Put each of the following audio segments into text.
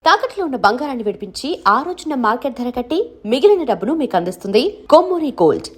తాకట్లో ఉన్న బంగారాన్ని విడిపించి ఆ రోజున మార్కెట్ ధర కట్టి మిగిలిన డబ్బును మీకు అందిస్తుంది Kommuri Gold.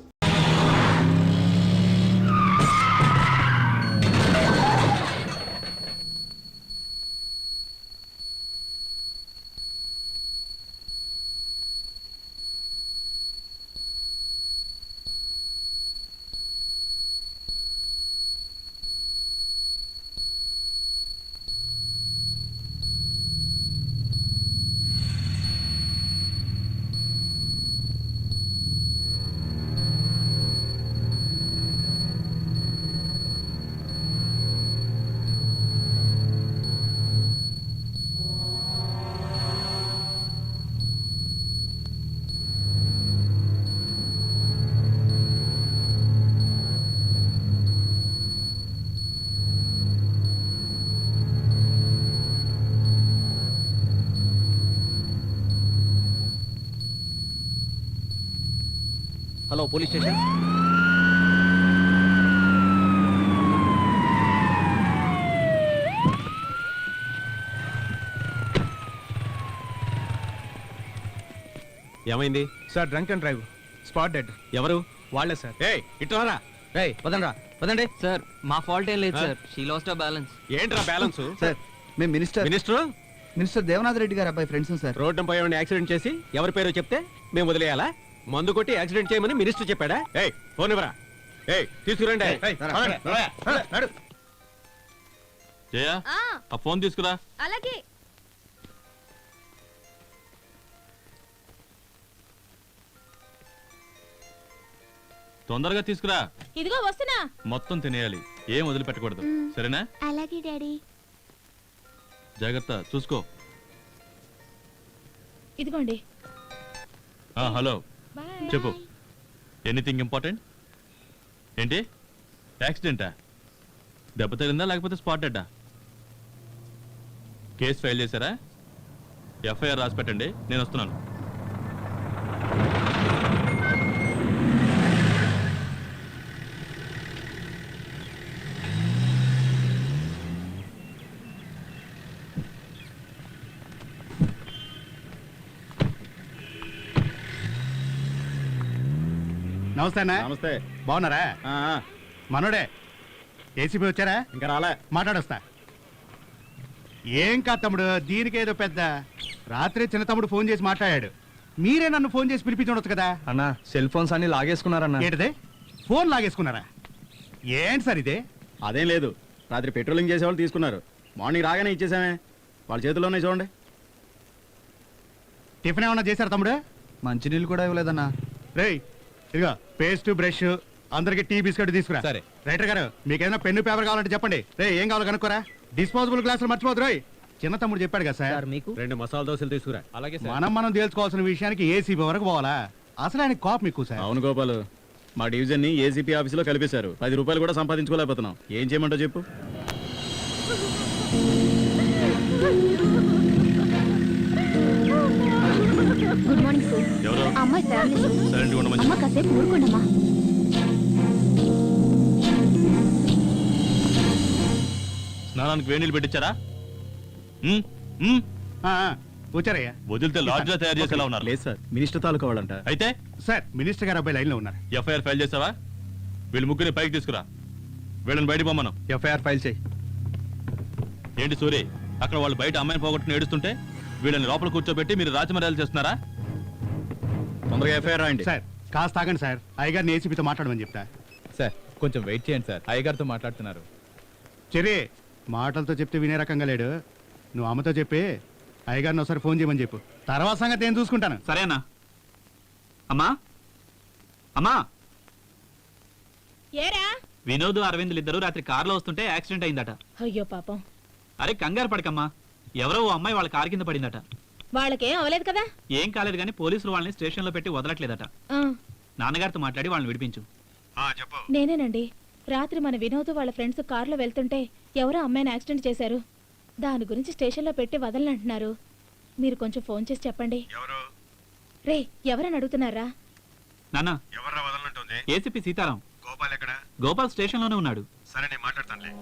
Hello police station. ఏమైంది sir? Drunk and drive, spot dead. ఎవరు? వాళ్ళే సార్. ఏయ్ ఇట్లారా. రేయ్ పదండ్రా పదండి. సార్ మా ఫాల్ట్ ఏం లేదు సార్, షీ లాస్ట్ బ్యాలెన్స్. ఏంట్రా బ్యాలెన్స్? సార్ మేము మినిస్టర్ దేవనాథ్ రెడ్డి గారు అబ్బాయి ఫ్రెండ్స్ సార్. రోడ్డు పై యాక్సిడెంట్ చేసి ఎవరి పేరు చెప్తే మేము వదిలేయాలా? మందు కొట్టి యాక్సిడెంట్ చేయమని మినిస్టర్ చెప్పాడా? ఏయ్ ఫోన్ ఇవ్వరా. ఏయ్ తీసుకురండి. జయ ఆ ఫోన్ తీసుకురా. అలాగే. తొందరగా తీసుకురా. ఇదిగో వస్తున్నా. మొత్తం తినేయాలి, ఏం వదిలిపెట్టకూడదు. సరేనా? అలాగే డాడీ. జాగ్రత్త చూసుకో. ఇదిగోండి. హలో చెప్పు. Anything important? ఏంటి యాక్సిడెంటా? దెబ్బ తగిలిందా లేకపోతే స్పాట్ డెడ్డా? కేసు ఫైల్ చేశారా? ఎఫ్ఐఆర్ రాసి పెట్టండి, నేను వస్తున్నాను. నమస్తే. నమస్తే. బాగున్నారా? మనోడే ఏసీపీ వచ్చారా? ఇంకా రాలే. మాట్లాడొస్తా. ఏం కాదు తమ్ముడు, దీనికేదో పెద్ద. రాత్రి చిన్న తమ్ముడు ఫోన్ చేసి మాట్లాడాడు. మీరే నన్ను ఫోన్ చేసి పిలిపించవచ్చు కదా అన్నా. సెల్ ఫోన్స్ అన్ని లాగేసుకున్నారన్నా. ఏంటిదే? ఫోన్ లాగేసుకున్నారా? ఏంటి సార్ ఇదే? అదేం లేదు, రాత్రి పెట్రోలింగ్ చేసేవాళ్ళు తీసుకున్నారు. మార్నింగ్ రాగానే ఇచ్చేసామే, వాళ్ళ చేతుల్లోనే చూడండి. టిఫిన్ ఏమన్నా చేశారు తమ్ముడు? మంచినీళ్ళు కూడా ఇవ్వలేదన్నా. రేయ్ ఇదిగో పేస్ట్ బ్రష్, అందరికి టీ బిస్కెట్ తీసుకురా. సరే. రైటర్ గారు మీకేమైనా పెన్ను పేపర్ కావాలంటే చెప్పండి. రే ఏం కావాలో కనుక్కోరా. డిస్పోజబుల్ గ్లాసులు మర్చిపోదు. రోయ్ చిన్న తమ్ముడు చెప్పాడు కదా సార్. మీకు 2 మసాలా దోశలు తీసుకురా. అలాగే మనం తేల్చుకోవాల్సిన విషయానికి ఏసీపీ వరకు పోవాలా? అసలు ఆయన కోపం ఎక్కువ సార్. అవును గోపాలు, మా డివిజన్ ని ఏసీపీ ఆఫీసులో కలిపేశారు. 10 రూపాయలు కూడా సంపాదించుకోలేకపోతున్నాం. ఏం చేయమంటావు చెప్పు. Good morning sir. ఎవరు? అమ్మాయి ఫ్యామిలీ. సైలెంట్గా ఉండమని అమ్మ కాసేపు ఊరుకోండమ్మా. స్నానానికి వేడి నీళ్ళు పెట్టించారా? వచ్చారయ్యా. వదిలితే లాడ్జ్లో తయారు చేసేలా ఉన్నారు. లేదు సార్, మినిస్టర్ తాలూకా వాళ్ళంట. అయితే సార్ మినిస్టర్ గారు అబ్బాయి లైన్ లో ఉన్నారు. ఎఫ్ఐఆర్ ఫైల్ చేసావా? వీళ్ళు ముగ్గురిని పైకి తీసుకురా. వీళ్ళని బయట పొమ్మను. ఎఫ్ఐఆర్ ఫైల్ చేయి. ఏంటి సూరి, అక్కడ వాళ్ళు బయట అమ్మాయిని పోగొట్టుకుని ఏడుస్తుంటే వీళ్ళని లోపల కూర్చోబెట్టి మీరు రాజమర్యాదలు చేస్తున్నారా? తొందరగా ఎఫ్ఐఆర్ రాయండి. సార్ కాస్త ఆగండి సార్, అయ్యగారిని ఏసీపీతో మాట్లాడమని చెప్తా. సార్ కొంచెం వెయిట్ చేయండి సార్, అయ్యగారితో మాట్లాడుతున్నారు. చెరి మాటలతో చెప్తే వినే రకంగా లేడు. నువ్వు అమ్మతో చెప్పి అయ్యగారిని ఒకసారి ఫోన్ చేయమని చెప్పు. తర్వాత సంగతి నేను చూసుకుంటాను. సరేనా? అమ్మా అమ్మా. ఏరా? వినోద్ అరవింద్లు ఇద్దరు రాత్రి కారులో వస్తుంటే యాక్సిడెంట్ అయిందట. అయ్యో పాపం. అరే కంగారు పడకమ్మా, ఎవరో ఓ అమ్మాయి వాళ్ళ కారు కింద పడిందట. వాళ్ళకేం అవలేదు కదా? ఏం కాలేదు కానీ పోలీసులు వాళ్ళని స్టేషన్ లో పెట్టి వదలట్లేదట. నాన్నగారితో మాట్లాడి వాళ్ళని విడిపించు. నేనేనండి. రాత్రి మన వినోద్ వాళ్ళ ఫ్రెండ్స్ కారులో వెళ్తుంటే ఎవరో అమ్మాయిని యాక్సిడెంట్ చేశారు. దాని గురించి స్టేషన్లో పెట్టి వదలనంటున్నారు. మీరు కొంచెం ఫోన్ చేసి చెప్పండి. రే ఎవరని అడుగుతున్నారా? నాన్న ఎవరు వదలనంటుంది? ఏసీపీ సీతారాం. గోపాల్ ఎక్కడ? గోపాల్ స్టేషన్ లోనే ఉన్నాడు. సరే నేను మాట్లాడతానులే.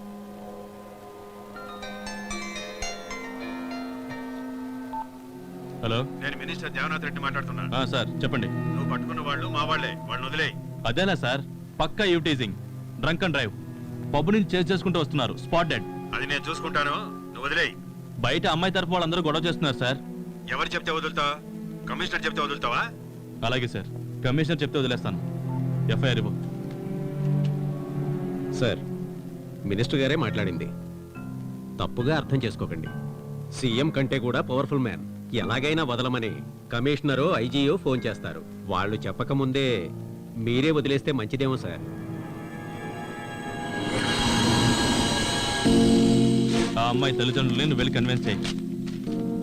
హలో నేను మినిస్టర్ దేవనాథ్ రెడ్డి మాట్లాడుతున్నా. సార్ చెప్పండి. నువ్వు పట్టుకున్న వాళ్ళు మా వాళ్ళే, వాళ్ళని వదిలేయ్. అదేనా సార్, పక్కా యూటీజింగ్, డ్రంక్ అండ్ డ్రైవ్, పబ్బు నుంచి చేసి చేసుకుంటూ వస్తున్నారు, స్పాట్ డెడ్. అది నేను చూసుకుంటాను, నువ్వు వదిలేయ్. బయట అమ్మాయి తరపు వాళ్ళందరూ గొడవ చేస్తున్నారు సార్. ఎవరు చెప్తే వదులుతావు? కమిషనర్ చెప్తే వదులుతావా? అలాగే సార్, కమిషనర్ చెప్తే వదిలేస్తాను. ఎఫ్ఐఆర్ ఇవ్వు. సార్, మినిస్టర్ గారే మాట్లాడింది. తప్పుగా అర్థం చేసుకోకండి. సీఎం కంటే కూడా పవర్ఫుల్ మ్యాన్. ఎలాగైనా వదలమని కమిషనరో ఐజీయో ఫోన్ చేస్తారు. వాళ్ళు చెప్పకముందే మీరే వదిలేస్తే మంచిదేమో సార్. ఆ అమ్మాయి తల్లిదండ్రులని నువ్వు వెళ్ళి కన్విన్స్ చేయి.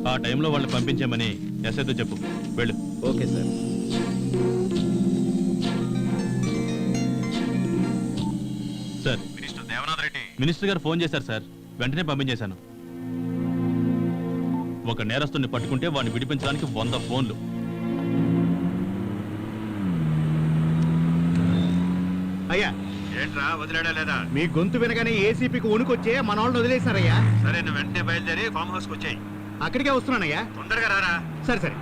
ఆ టైంలో వాళ్ళని పంపించామని ఎస్ఐతో చెప్పు. వెళ్ళు. Okay sir. Sir, minister Devanath Reddy. Minister గారు ఫోన్ చేశారు సార్, వెంటనే పంపించేశాను. ఒక నేరస్తుని పట్టుకుంటే వాడిని విడిపించడానికి 100 ఫోన్లు. అయ్యా, ఏంట్రా వదిలేడా లేదా? మీ గొంతు వినగానే ఏసీపీకి వణుకొచ్చే మన వాళ్ళని వదిలేశారయ్యా. సరే, నువ్వు వెంటనే బయలుదేరి ఫామ్ హౌస్కి వచ్చాయి. అక్కడికే వస్తున్నానయ్యా. తొందరగా రారా. సరే సరే.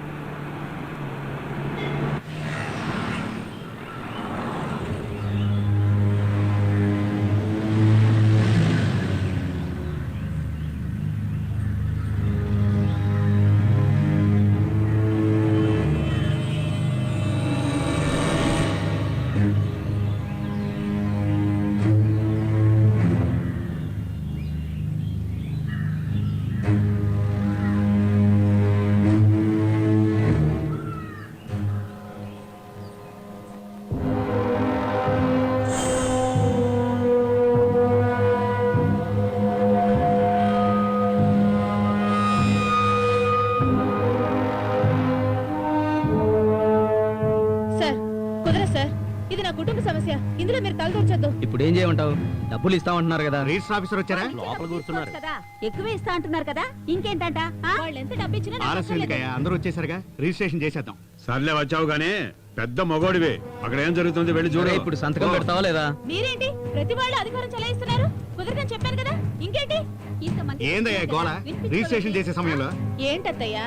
సార్ కుదరదు సార్, ఇది నా కుటుంబ సమస్య, ఇందులో మీరు తలదూర్చొద్దు. ఇప్పుడు ఏం చేయమంటావు? డబ్బులు ఇస్తామంటున్నారు కదా. రిజిస్టర్ ఆఫీసర్ వచ్చారా? లోపల కూర్చున్నారు. కదా ఎక్కువే ఇస్తా అంటున్నారు కదా, ఇంకేంటంట? వాళ్ళు ఎంత డబ్బు ఇచ్చినా నాకు ఆర్ఎస్ అవసరం లేదు. ఎందుకయ్యా, అందరూ వచ్చేసరిగా రిజిస్ట్రేషన్ చేసేద్దాం. సర్లే వచ్చావు గానీ పెద్ద మగోడివి, అక్కడ ఏం జరుగుతుంది వెళ్ళి చూడు. ఇప్పుడు సంతకం పెడతావా లేదా? మీరేంటి ప్రతి వాళ్ళు అధికారం చెలాయిస్తున్నారు? కుదరదని చెప్పాను కదా, ఇంకేంటి? ఇంతమంది ఏందయ్యా గోళ? రిజిస్ట్రేషన్ చేసే సమయంలో ఏంటత్తయ్యా,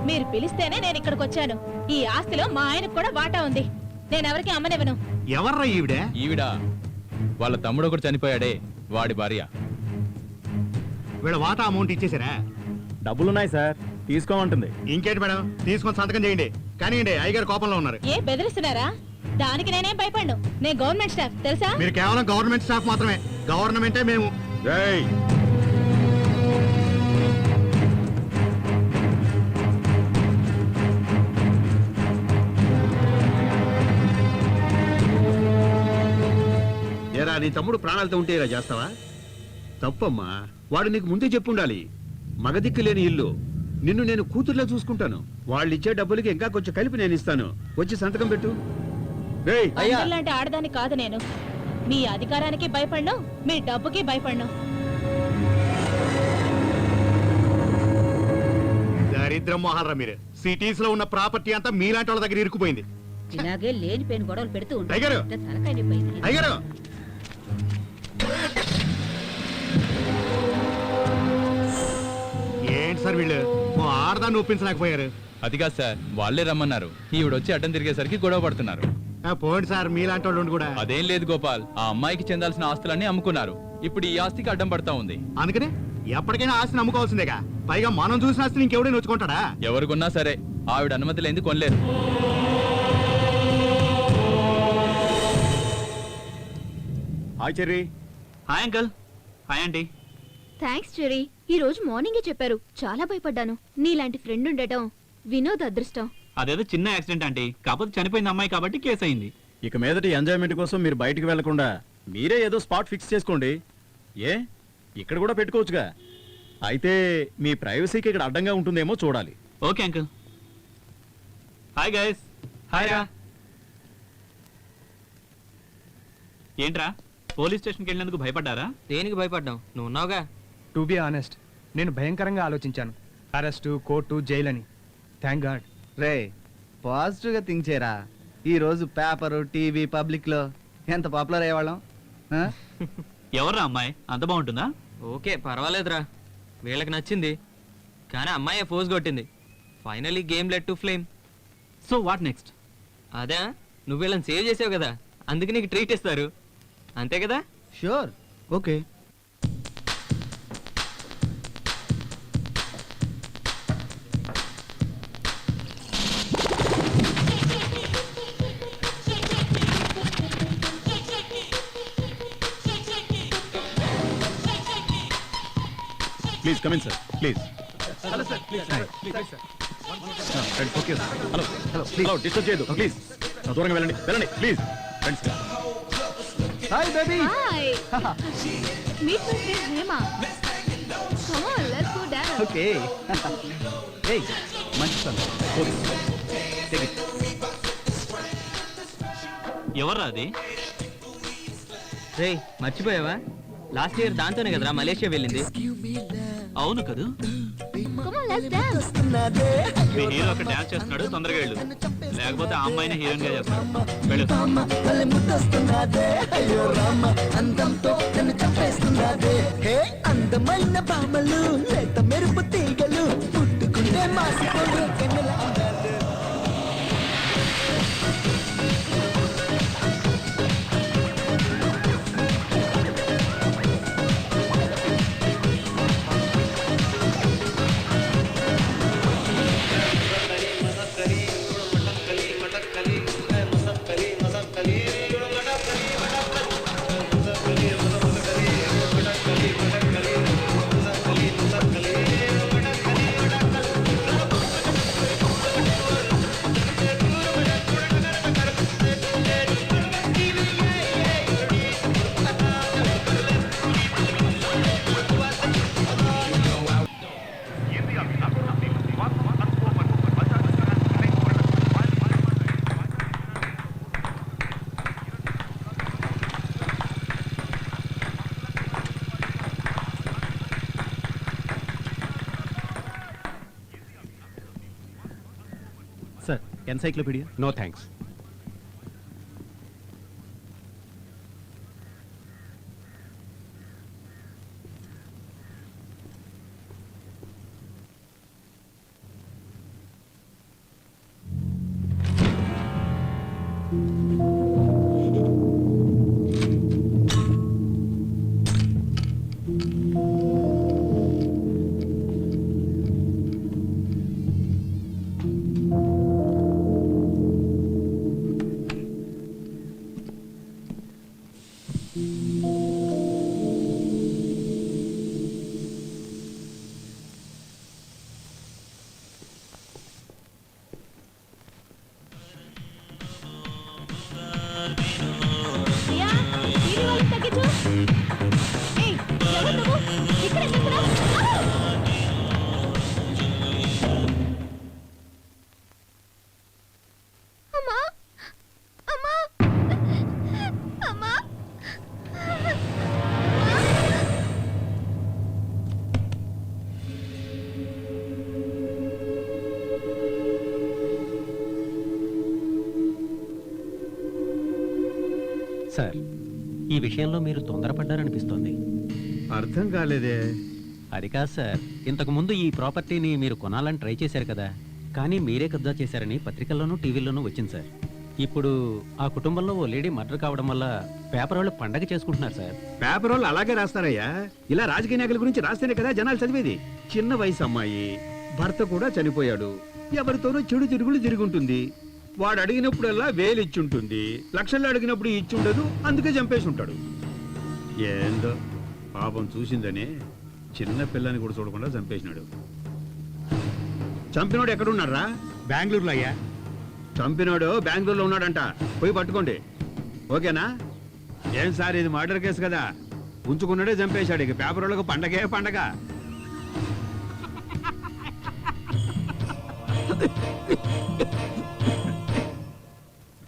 మీరు పిలిస్తేనే నేను ఇక్కడికి వచ్చాను. ఈ ఆస్తిలో మా ఆయనకు కూడా వాటా ఉంది. నేను ఎవరికి అమ్మనివ్వను. ఎవర్రా ఈవిడే? ఈవిడ వాళ్ళ తమ్ముడు ఒకటి చనిపోయాడే, వాడి భార్య. వీళ్ళ వాటా అమౌంట్ ఇచ్చేసారా? డబ్బులున్నాయి సార్, తీసుకోమంటుంది. ఇంకేంటి మేడం, తీసుకొని సంతకం చేయండి. కానీ అయ్యగారు కోపంలో ఉన్నారు. ఏ బెదిరిస్తున్నారా? దానికి నేనేం భయపడ్ను. నేను గవర్నమెంట్ స్టాఫ్ తెలుసా? మీరు కేవలం గవర్నమెంట్ స్టాఫ్ మాత్రమే, గవర్నమెంటే మేము. రేయ్, ఏరా, నీ తమ్ముడు ప్రాణాలతో ఉంటే ఇలా చేస్తావా? తప్పమ్మా, వాడు నీకు ముందే చెప్పుండాలి. మగదిక్కు లేని ఇల్లు, నిన్ను నేను కూతుర్లా చూసుకుంటాను. వాళ్ళు ఇచ్చే డబ్బులకి ఇంకా కొంచెం కలిపి నేను ఇస్తాను. వచ్చి సంతకం పెట్టు. రేయ్, అందరిలాంటి ఆడదాన్ని కాదు నేను. మీ అధికారానికి భయపడ్ను, మీ డబ్బుకి భయపడ్ను. దరిద్రం మోహాలరా మీరు. సిటీస్ లో ఉన్న ప్రాపర్టీ అంతా మీలాంటి వాళ్ళ దగ్గర ఇరుక్కుపోయింది. ఇలాగే లేని పెయిన్ గొడవలు పెడుతూ అయ్యగారు! ఉంటారు. తలకాయ నొప్పి అయింది. అయ్యగారు, ఏంటి సార్ వీళ్ళు ఓ ఆడదాన్ని ఒప్పించలేకపోయారు? అది కాదు సార్, వాళ్ళే రమ్మన్నారు. ఈవిడొచ్చి అడ్డం తిరిగేసరికి గొడవ పడుతున్నారు. పోండి సార్, మీలాంటి వాళ్ళు ఉండి కూడా. అదేం లేదు గోపాల్, ఆ అమ్మాయికి చెందాల్సిన ఆస్తులన్నీ అమ్ముకున్నారు. ఇప్పుడు ఈ ఆస్తికి అడ్డం పడతా ఉంది. అందుకని ఎప్పటికైనా ఆస్తిని అమ్ముకోవాల్సిందేగా. పైగా మనం చూసిన ఆస్తిని ఇంకెవడే నొచ్చుకుంటాడా? ఎవరు కొన్నా సరే ఆవిడ అనుమతి లేని కొనలేరు. Hi Cherry. Hi uncle. Hi aunty. Thanks Cherry, ఈ రోజు మార్నింగే చెప్పారు. చాలా భయపడ్డాను. నీలాంటి ఫ్రెండ్ ఉండటం వినోద్ అదృష్టం. అదేదో చిన్న యాక్సిడెంట్ ఆంటీ, కాకపోతే చనిపోయింది అమ్మాయి కాబట్టి కేసు అయింది. ఇక మీదటి ఎంజాయ్మెంట్ కోసం మీరు బయటికి వెళ్లకుండా మీరే ఏదో స్పాట్ ఫిక్స్ చేసుకోండి. ఏ ఇక్కడ కూడా పెట్టుకోవచ్చుగా. అయితే మీ ప్రైవసీకి ఇక్కడ అడ్డంగా ఉంటుందేమో చూడాలి. Okay uncle. Hi guys. Hi రా. ఏంట్రా, పోలీస్ స్టేషన్కి వెళ్ళినందుకు భయపడ్డారా? దేనికి భయపడ్డాం? నువ్వు ఉన్నావుగా. టు బి ఆనెస్ట్, నేను భయంకరంగా ఆలోచించాను. అరెస్టు, కోర్టు, జైలు అని. Thank God. రే, పాజిటివ్ గా థింక్ చేయరా. ఈ రోజు పేపరు, టీవీ, పబ్లిక్ లో ఎంత పాపులర్ అయ్యేవాళ్ళం. ఎవర్రా అమ్మాయి? అంత బాగుంటుందా? ఓకే, పర్వాలేదురా. వీళ్ళకి నచ్చింది, కానీ అమ్మాయి ఫోజ్ కొట్టింది. Finally game led to flame. So what next? అదే నువ్వు వీళ్ళని సేవ్ చేసావు కదా, అందుకే నీకు ట్రీట్ ఇస్తారు, అంతే కదా? Sure, okay. Please come in sir, please. Hello sir, please sir. Friends okay hello hello hello disturb చేయదు ప్లీజ్. దూరంగా వెళ్ళండి వెళ్ళండి please friends. Hi baby. Hi. Meet my friend Hema. Come on, let's go dance. Okay. ఏయ్ మంచి sir. Take it. ఎవర్రా అది? రే మర్చిపోయావా, last year దాంతోనే కదరా మలేషియా వెళ్ళింది. అవును కదూ. Come on, let's dance. Me hero ఒక డాన్స్ చేస్తున్నాడు, తొందరగా వెళ్ళు, లేకపోతే ఆ అమ్మాయిని హీరోయిన్ గా చేస్తాడు. వెళ్ళు. అందమైన భామలు లేత మెరుపు తీగలు పుట్టుకుంటే మాసిపోయి కన్నుల అందాలు. Sir encyclopedia. No thanks. Priya, TV volume తగ్గించు. ఏయ్, ఎవరు నువ్వు? ఇక్కడ ఏం చేస్తున్నావ్? అమ్మా, అమ్మా, అమ్మా. సార్, ఈ విషయంలో మీరు తొందరపడ్డారనిపిస్తోంది. అర్థం కాలేదే. అది కాదు సార్, ఇంతకు ముందు ఈ ప్రాపర్టీని మీరు కొనాలని ట్రై చేశారు కదా, కానీ మీరే కబ్జా చేశారని పత్రికల్లోనూ టీవీల్లోనూ వచ్చింది సార్. ఇప్పుడు ఆ కుటుంబంలో ఓ లేడీ మర్డర్ కావడం వల్ల పేపర్ వాళ్ళు పండగ చేసుకుంటున్నారు సార్. పేపర్ వాళ్ళు అలాగే రాస్తారయ్యా. ఇలా రాజకీయ నాయకుల గురించి రాస్తేనే కదా జనాలు చదివేది. చిన్న వయసు అమ్మాయి, భర్త కూడా చనిపోయాడు, ఎవరితోనో చెడు తిరుగులు తిరుగుంటుంది. వాడు అడిగినప్పుడల్లా వేలు ఇచ్చుంటుంది, లక్షల్లో అడిగినప్పుడు ఇచ్చుండదు, అందుకే చంపేసి ఉంటాడు. ఏందో పాపం చూసిందనే చిన్న పిల్లని కూడా చూడకుండా చంపేసినాడు. చంపినోడు ఎక్కడున్నారా? బెంగళూరులో అయ్యా. చంపినోడు బెంగళూరులో ఉన్నాడంట, పోయి పట్టుకోండి. ఓకేనా? ఏం సార్, ఇది మర్డర్ కేసు కదా, ఉంచుకున్నాడే చంపేశాడు. ఇక పేపర్ వాళ్ళకు పండగే పండగ.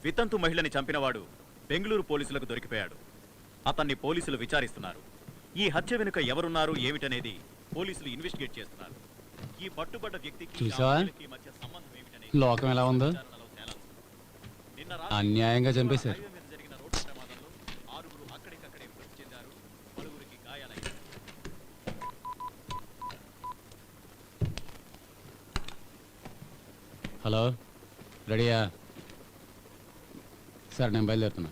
వితంతు మహిళని చంపినవాడు బెంగళూరు పోలీసులకు దొరికిపోయాడు. అతన్ని పోలీసులు విచారిస్తున్నారు. ఈ హత్య వెనుక ఎవరున్నారు ఏమిటనేది పోలీసులు ఇన్వెస్టిగేట్ చేస్తున్నారు. ఈ పట్టుబడ్డ వ్యక్తికి చూసావా? ఆ మహిళకి మధ్య సంబంధం ఏమిటనేది లోకం ఎలా ఉందో, విచారణలో తేలాల్సింది. నిన్న రాత్రి అన్యాయంగా చంపేశారు. హైవే మీద జరిగిన రోడ్డు ప్రమాదంలో 6 అక్కడికక్కడే మృతి చెందారు, పలువురికి గాయాలయ్యాయి. హలో రెడీయా? సార్ నేను బయలుదేరుతున్నా.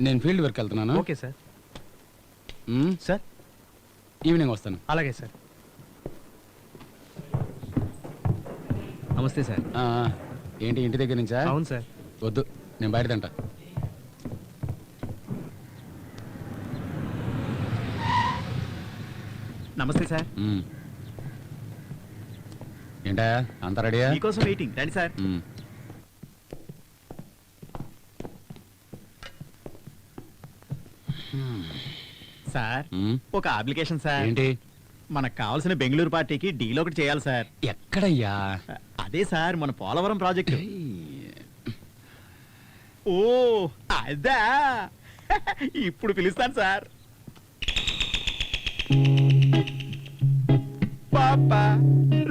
నేను ఫీల్డ్ వర్క్ వెళ్తున్నాను. Okay sir. సార్ ఈవినింగ్ వస్తాను. అలాగే సార్. నమస్తే సార్. ఏంటి ఇంటి దగ్గర నుంచా? అవును సార్. వద్దు, నేను బయట తింటా. నమస్తే సార్. ఏంటా అంత రెడీయా? మీకోసం వెయిటింగ్. రండి సార్. సార్ ఒక అప్లికేషన్ సార్. ఏంటి? మనకు కావాల్సిన బెంగళూరు పార్టీకి డీల్ ఒకటి చేయాలి సార్. ఎక్కడయ్యా? అదే సార్ మన పోలవరం ప్రాజెక్టు. ఓ అదా, ఇప్పుడు పిలుస్తాను సార్. పాపా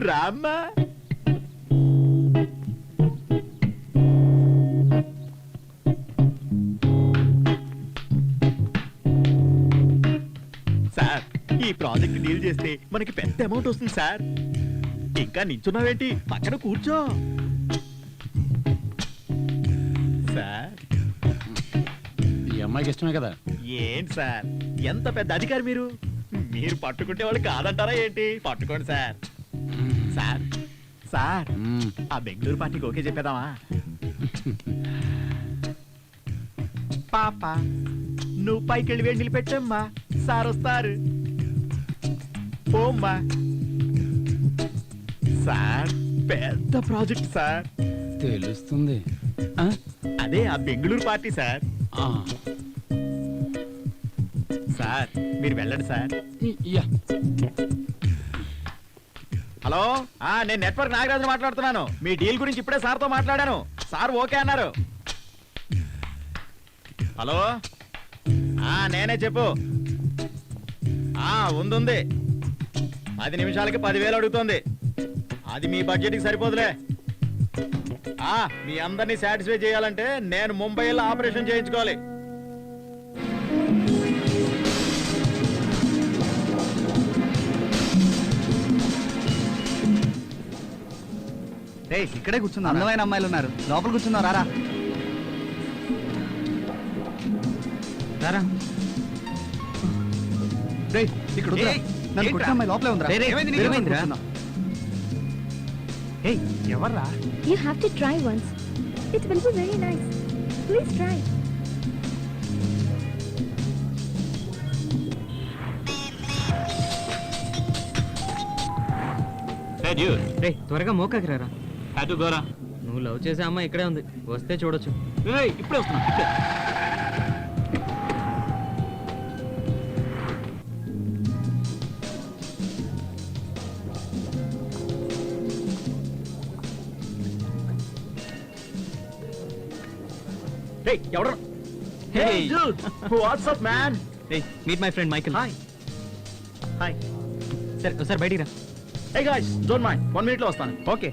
రామ్మా. సార్ ఈ ప్రాజెక్ట్ డీల్ చేస్తే మనకి పెద్ద అమౌంట్ వస్తుంది సార్. ఇంకా నించున్నావేంటి, పక్కన కూర్చో. సార్ ఈ అమ్మాయికి ఇష్టమే కదా? ఏంటి సార్ ఎంత పెద్ద అధికారి మీరు. మీరు పట్టుకుంటే వాళ్ళు కాదంటారా ఏంటి? పట్టుకోండి సార్. సార్ సార్ ఆ బెంగళూరు పార్టీకి ఓకే చెప్పేదామా? పాప నువ్వు పైకి వెళ్ళి వేడి నిలబెట్టమ్మా, సార్ వస్తారు. పోమ్మా. సార్ పెద్ద ప్రాజెక్ట్ సార్. తెలుస్తుంది. అదే ఆ బెంగళూరు పార్టీ సార్. సార్ మీరు వెళ్ళండి సార్. హలో, నేను నెట్వర్క్ నాగరాజు మాట్లాడుతున్నాను. మీ డీల్ గురించి ఇప్పుడే సార్తో మాట్లాడాను. సార్ ఓకే అన్నారు. హలో, నేనే చెప్పు. ఉంది 10 నిమిషాలకి 10,000 అడుగుతోంది. అది మీ బడ్జెట్కి సరిపోదులే. మీ అందరినీ సాటిస్ఫై చేయాలంటే నేను ముంబైలో ఆపరేషన్ చేయించుకోవాలి. ఇక్కడే కూర్చున్నా. అందమైన అమ్మాయిలు ఉన్నారు, లోపల కూర్చున్నావు. రారా రారా. ఇక్కడ వద్దురా. నన్ను కొట్టిన అమ్మాయి లోపలే ఉందిరా. ఎవర్రా? You have to try once. It will be very nice. Please try. Hey dude, రే త్వరగా మోకాకి రారా. had to go రా. నువ్వు లవ్ చేసే అమ్మాయి ఇక్కడే ఉంది, వస్తే చూడొచ్చు. ఇప్పుడే వస్తున్నా. ఇప్పుడే. ఎవరు? Hey. WhatsApp man. Meet my friend Michael. Hi hi. సరే ఒకసారి బయటికి రా. Hey guys, don't mind. 1 minute లో వస్తాను. ఓకే.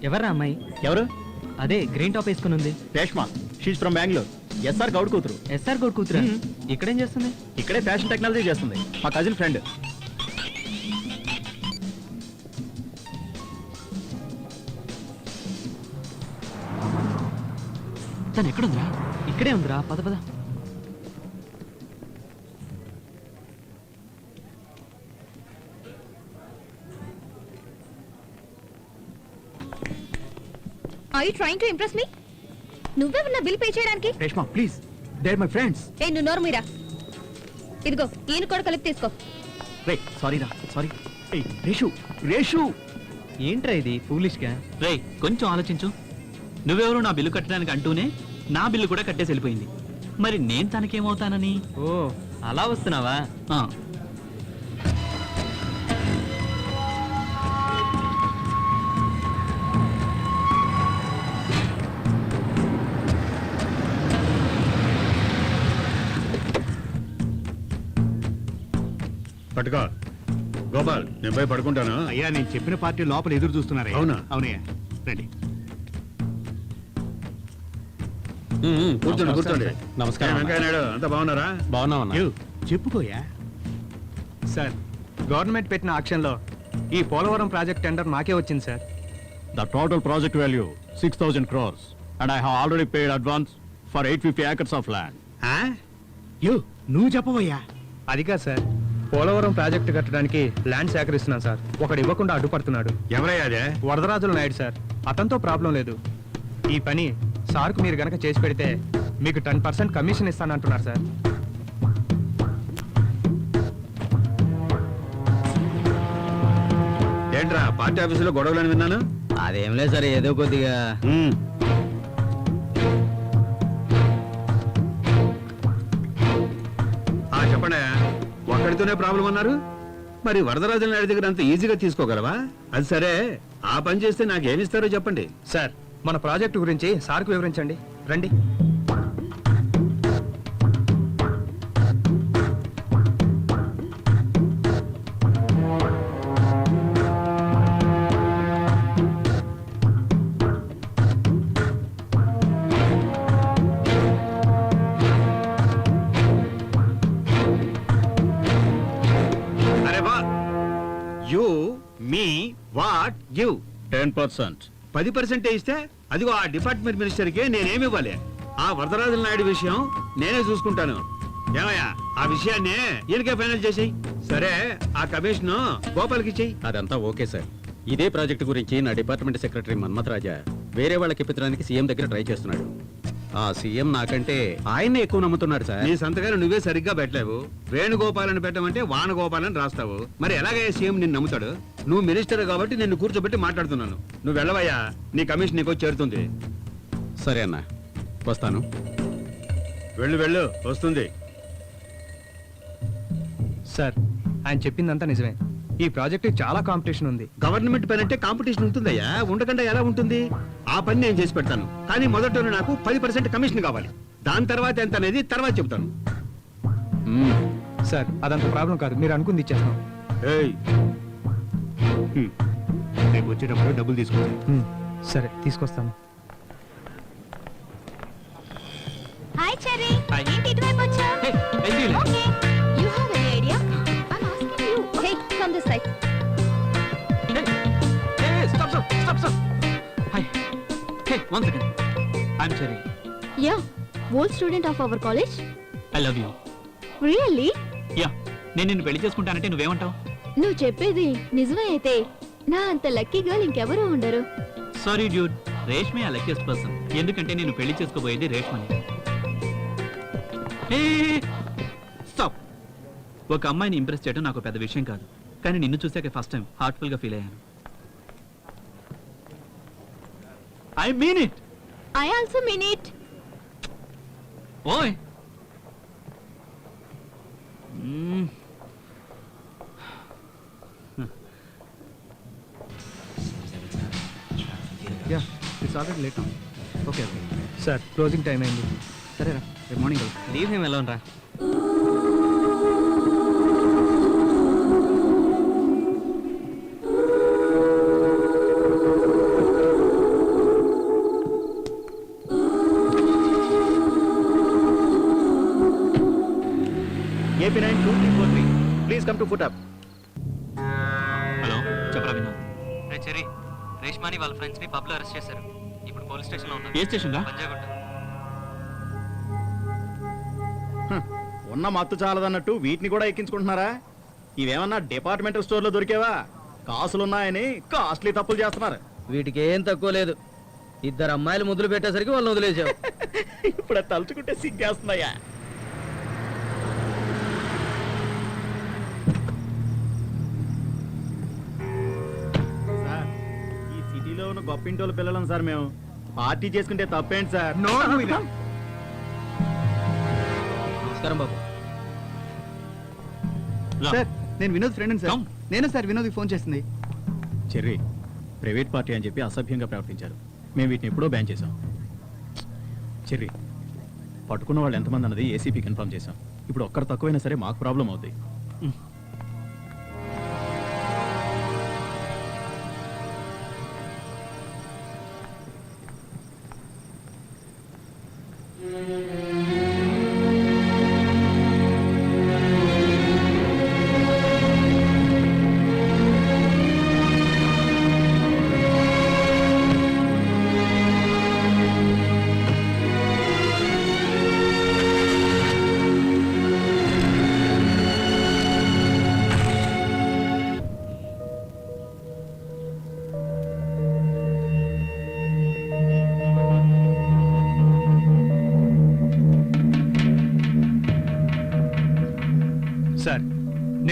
ఎవర్రా అమ్మాయి? ఎవరు? అదే గ్రీన్ టాప్ వేసుకుని ఉంది. Reshma. She's from Bengaluru. SR Goud కూతురు. ఎస్ఆర్ గౌడ్ కూతురా? ఇక్కడేం చేస్తుంది? ఇక్కడే ఫ్యాషన్ టెక్నాలజీ చేస్తుంది. మా కజిన్ ఫ్రెండ్. తను ఎక్కడుందిరా? ఇక్కడే ఉందిరా, పద పద. Are you trying to impress me? నువ్వెవరన్నా బిల్ పే చేయడానికి? Reshma please, they are my friends. నువ్వు నోరు మీరా. ఇదిగో ఈయన కూడా కలిపి తీసుకో. సారీ రా, సారీ. రేషు రేషు. ఏంట్రా ఇది ఫూలిష్ గా? రే కొంచెం ఆలోచించు. నువ్వెవరు నా బిల్లు కట్టడానికి అంటూనే నా బిల్లు కూడా కట్టేసి వెళ్ళిపోయింది. మరి నేను తనకేమవుతానని? ఓ అలా వస్తున్నావా? పట్టుకో గోపాల్, నేను పోయి పడుకుంటాను. అయ్యా నేను చెప్పిన పార్టీ లోపల ఎదురు చూస్తున్నారు. అవునా? అవునయ్యా, రండి. కూర్చోండి కూర్చోండి. నమస్కారం. వెంకయ్య నాయుడు, అంతా బాగున్నారా? బాగున్నామన్నా. చెప్పుకోయా. సార్, గవర్నమెంట్ పెట్టిన ఆక్షన్లో ఈ పోలవరం ప్రాజెక్ట్ టెండర్ మాకే వచ్చింది sir. The total project value 6,000 crores and I have already paid advance for 850 acres of land. నువ్వు చెప్పవయ్యా. అది కాదు సార్, పోలవరం ప్రాజెక్టు కట్టడానికి ల్యాండ్ సేకరిస్తున్నాను సార్. ఒకడు ఇవ్వకుండా అడ్డుపడుతున్నాడు. ఎవరయ్యా అదే? వరదరాజుల నాయుడు సార్. అతనితో ప్రాబ్లం లేదు. ఈ పని సార్కు మీరు గనక చేసి పెడితే మీకు 10% కమిషన్ ఇస్తానంటున్నారు సార్. ఏంట్రా పార్టీ ఆఫీసులో గొడవలని విన్నాను. అదేం లేదు సార్, ఏదో కొద్దిగా. చెప్పండి, ఒక్కడితోనే ప్రాబ్లం అన్నారు. మరి వరదరాజుల నాయుడు దగ్గర అంత ఈజీగా తీసుకోగలవా? అది సరే, ఆ పని చేస్తే నాకేమిస్తారో చెప్పండి. సార్, మన ప్రాజెక్టు గురించి సార్కు వివరించండి. రండి. అరే వా, యూ మీ వాట్ గివ్ 10%. 10% ఇస్తే అదిగో ఆ డిపార్ట్మెంట్ మినిస్టర్కి నేనేమి ఇవ్వాలి? ఆ వరదరాజుల నాయుడు విషయం నేనే చూసుకుంటాను. ఏమయ్యా, ఆ విషయాన్ని ఈయనకే ఫైనల్ చేసేయి. సరే, ఆ కమిషన్ గోపాల్కి ఇచ్చేయి. అదంతా ఓకే సార్. ఇదే ప్రాజెక్టు గురించి నా డిపార్ట్మెంట్ సెక్రటరీ మన్మథ్ రాజా వేరే వాళ్ళకి ఇప్పించడానికి సీఎం దగ్గర ట్రై చేస్తున్నాడు. ఆ సీఎం నాకంటే ఆయన్నే ఎక్కువ నమ్ముతున్నాడు సార్. నీ సంతకాలు నువ్వే సరిగ్గా పెట్టలేవు. వేణుగోపాలని పెట్టమంటే వానగోపాలని రాస్తావు. మరి ఎలాగయ్యా సీఎం నిన్ను నమ్ముతాడు? నువ్వు మినిస్టర్ కాబట్టి నిన్ను కూర్చోబెట్టి మాట్లాడుతున్నాను. నువ్వు వెళ్ళవయ్యా, నీ కమిషన్ నీకు చేరుతుంది. సరే అన్న, వస్తాను. వెళ్ళు వెళ్ళు, వస్తుంది. సార్, ఆయన చెప్పిందంతా నిజమే. ఈ ప్రాజెక్టు చాలా కాంపిటీషన్ ఉంది. గవర్నమెంట్ పని అంటే కాంపిటీషన్ ఉంటుందయ్యా, ఉండకుండా ఎలా ఉంటుంది? ఆ పని నేను చేసి పెడతాను, కానీ మొదట నాకు 10% కమిషన్ కావాలి. దాని తర్వాత ఎంత అనేది తర్వాత చెప్తాను. సార్, అదంత ప్రాబ్లం కాదు, మీరు అనుకుంది ఇచ్చేస్తాం. రేపు వచ్చేటప్పుడు డబ్బులు తీసుకుంటాను. సరే, తీసుకొస్తాను. హాయ్ చెర్రీ, ఏంటి ఇటువైపు వచ్చావు? Okay, you have any idea? I am asking you. Hey, come this side. Stop. Hey, one second. I'm Cherry. Yeah, old student of our college. I love you. Really? Yeah, నేను నిన్ను పెళ్లి చేసుకుంటానంటే నువ్వేమంటావు? నువ్వు చెప్పేది నిజమే అయితే నా అంత లక్కీ గర్ల్ ఇంకెవరూ ఉండరు. సారీ డ్యూడ్, రేష్మే ఆ లక్కీయెస్ట్ పర్సన్. ఎందుకంటే నేను పెళ్లి చేసుకోబోయేది రేష్మని. స్టాప్. ఒక అమ్మాయిని ఇంప్రెస్ చేయడం నాకు పెద్ద విషయం కాదు, కానీ నిన్ను చూసాక ఫస్ట్ టైం హార్ట్ఫుల్ గా ఫీల్ అయ్యాను. I mean it. I also mean it. ఓయ్, yeah, it's already late. Okay okay sir, closing time అయింది. సరేరా, రేపు మార్నింగ్ లీవ్ హిమ్ అలోన్ రా. AP 92343, please come to foot up. Hello, చెప్పరా విన్నా? రే cherry, రేష్మాని వాళ్ళ ఫ్రెండ్స్ ని పబ్ లో అరెస్ట్ చేశారు. ఇప్పుడు పోలీస్ స్టేషన్ లో ఉన్నారు. ఏ స్టేషన్ రా? పంజాగుట్ట. ఉన్న మత్తు చాలదన్నట్టు వీటిని కూడా ఎక్కించుకుంటున్నారా? ఇవేమన్నా డిపార్ట్మెంటల్ స్టోర్లో దొరికేవా? కాసులున్నాయని కాస్ట్లీ తప్పులు చేస్తున్నారు. వీటికి ఏం తక్కువ లేదు. ఇద్దరు అమ్మాయిలు ముద్దులు పెట్టేసరికి వాళ్ళని వదిలేసావు. ఇప్పుడు అది తలుచుకుంటే సిగ్గేస్తున్నాయా? సార్, ఈ సిటీలో ఉన్న గొప్పింటోళ్ళ పిల్లలం సార్ మేము. పార్టీ చేసుకుంటే తప్పేంటి సార్? నమస్కారం బాబు. సార్, నేను వినోద్ ఫ్రెండ్ సార్. నేనే సార్ వినోద్కి ఫోన్ చేసింది. చెర్రీ, ప్రైవేట్ పార్టీ అని చెప్పి అసభ్యంగా ప్రవర్తించారు. మేము వీటిని ఎప్పుడో బ్యాన్ చేశాం. చెర్రీ, పట్టుకున్న వాళ్ళు ఎంతమంది అన్నది ఏసీపీ కన్ఫర్మ్ చేశాం. ఇప్పుడు ఒక్కరు తక్కువైనా సరే మాకు ప్రాబ్లం అవుతాయి.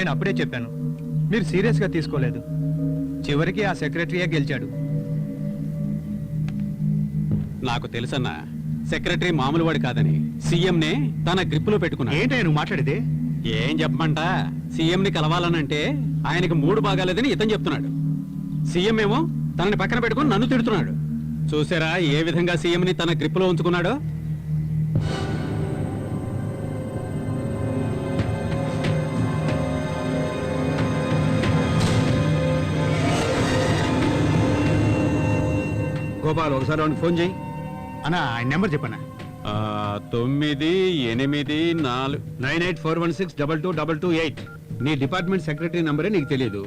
నేను అప్పుడే చెప్పాను, మీరు సీరియస్గా తీసుకోలేదు. చివరికి ఆ సెక్రటరీయే గెలిచాడు. నాకు తెలుసన్నా, సెక్రటరీ మామూలు వాడు కాదని సీఎంనే తన గ్రిప్పులో పెట్టుకున్నాడు. ఏంటో నువ్వు మాట్లాడేది? ఏం చెప్పమంట, సీఎంని కలవాలనంటే ఆయనకి మూడు బాగాలేదని ఇతను చెప్తున్నాడు. సీఎం ఏమో తనని పక్కన పెట్టుకుని నన్ను తిడుతున్నాడు. చూసారా ఏ విధంగా సీఎంని తన గ్రిప్పులో ఉంచుకున్నాడో? గోపాల్ ఒకసారి వాడికి ఫోన్ చేయి అన్నా. ఆయన నెంబర్ చెప్పనా? 984 9841622228. నీ డిపార్ట్మెంట్ సెక్రటరీ నంబరే నీకు తెలియదు,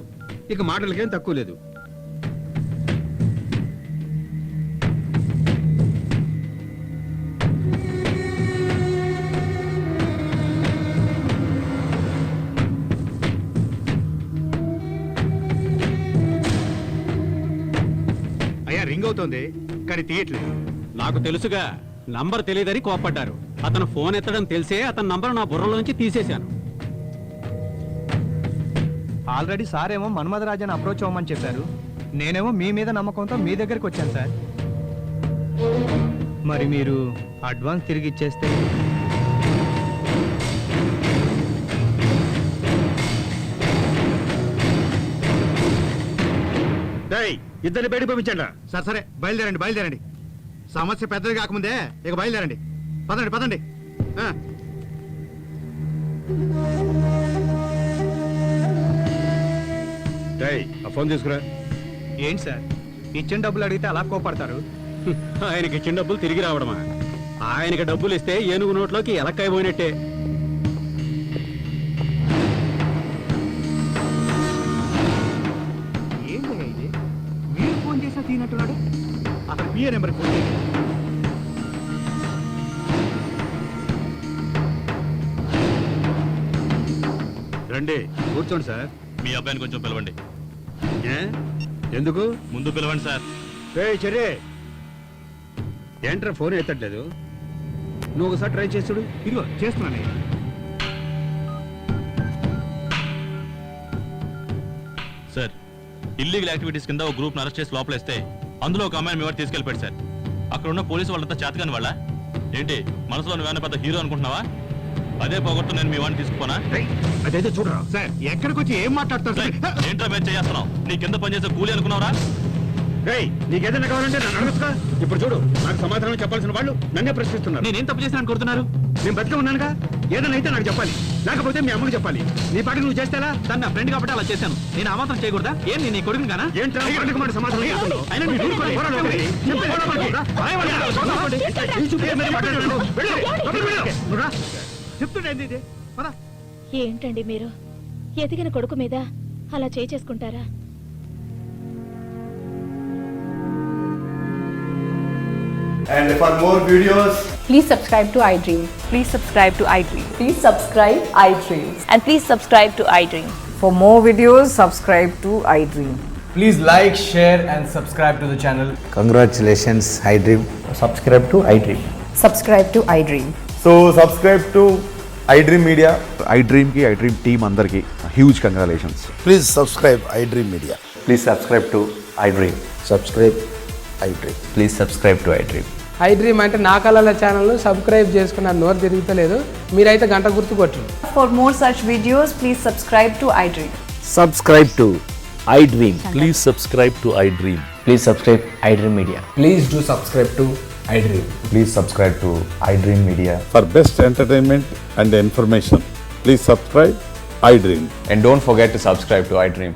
ఇక మాటలకేం తక్కువ లేదు. అయ్యా రింగ్ అవుతోంది కానీ తీయట్లేదు. నాకు తెలుసుగా, నంబర్ తెలియదని కోప్పడ్డారు. అతను ఫోన్ ఎత్తడం తెలిసే అతని నంబర్ నా బుర్రలోంచి తీసేశాను. ఆల్రెడీ సార్ ఏమో మన్మధరాజన్ అప్రోచ్ అవ్వమని చెప్పారు. నేనేమో మీ మీద నమ్మకంతో మీ దగ్గరికి వచ్చాను సార్. మరి మీరు అడ్వాన్స్ తిరిగి ఇచ్చేస్తే? ఇద్దరిని బయటకు పంపించండి. సరే సరే బయలుదేరండి. సమస్య పెద్దది కాకముందే ఇక బయలుదేరండి. పదండి. ఆ ఫోన్ తీసుకురా. ఏంటి సార్, ఇచ్చిన డబ్బులు అడిగితే అలా కోపడతారు? ఆయనకి ఇచ్చిన డబ్బులు తిరిగి రావడమా? ఆయనకి డబ్బులు ఇస్తే ఏనుగు నోట్లోకి ఎలక్కాయ పోయినట్టే. ఏంటి ఇది? మీరు ఫోన్ చేసినా తీనట్టున్నాడు. అతను పిఏ నెంబర్ ఫోన్ చేయండి. రండి కూర్చోండి సార్. మీ అబ్బాయిని కొంచెం పిలవండి. ఎందుకు? ముందు పిలవండి సార్. చర్య ఏంట్రా ఫోన్ ఎత్తట్లేదు? నువ్వు ఒకసారి ట్రై చేస్తుడు. ఇదిగో చేస్తున్నాను. సార్, ఇల్లీగల్ యాక్టివిటీస్ కింద ఒక గ్రూప్ అరెస్ట్ చేసి లోపలేస్తే అందులో ఒక అమ్మాయిని మీ వాడు తీసుకెళ్ళిపోయాడు సార్. అక్కడ ఉన్న పోలీసు వాళ్ళంతా చేతకాని వాళ్ళ ఏంటి? మనసులో నువ్వేమైనా పెద్ద హీరో అనుకుంటున్నావా? అదే పోగొట్టు నేను మీ వాడిని తీసుకుపోనా? అదైతే చూడరా సార్, ఎక్కడికి వచ్చి ఏం మాట్లాడతారు? ఏంట్రా మేము చేస్తున్నావు? నీ కింద పనిచేసే కూలీ అనుకున్నావురా? నీకేదైనా కావాలంటే నన్ను అడగచ్చుగా. ఇప్పుడు చూడు, నాకు సమాధానం చెప్పాల్సిన వాళ్ళు నన్నే ప్రశ్నిస్తున్నారు. నేనేం తప్పు చేశాను కోరుతున్నారు? నేను బతికే ఉన్నానుగా, ఏదైనా అయితే నాకు చెప్పాలి, లేకపోతే మీ అమ్మకి చెప్పాలి. నీ పాటికి నువ్వు చేస్తేలా? తను నా ఫ్రెండ్ కాబట్టి అలా చేశాను. నేను ఆ మాత్రం చేయకూడదా? ఏం నేను నీ కొడుకుని కానా? ఏంట్రా మాట సమాధానం చెప్తున్నావు? అయినా మీరు ఊరుకోండి. చెప్తుండే ఇది. ఏంటండి మీరు ఎదిగిన కొడుకు మీద అలా చేసుకుంటారా? And for more videos, please subscribe to iDream. Please subscribe to iDream. Please subscribe iDream. And please subscribe to iDream. For more videos, subscribe to iDream. please like, share and subscribe to the channel. Congratulations, iDream. Subscribe to iDream. Subscribe to iDream. So subscribe to iDream Media. iDream ki iDream team andarki huge congratulations. Please subscribe iDream Media. Please subscribe to iDream. Subscribe iDream. Please subscribe to iDream. iDream అంటే నా కళల channel subscribe చేసుకున్న నోరు తిరుగుతలేదు, మీరైతే గంట గుర్తు కొట్టండి. For more such videos, please subscribe to iDream. Subscribe to iDream. Please subscribe to iDream. Please subscribe iDream Media. Please do subscribe to iDream. Please subscribe to iDream Media. For best entertainment and information, please subscribe iDream. And don't forget to subscribe to iDream.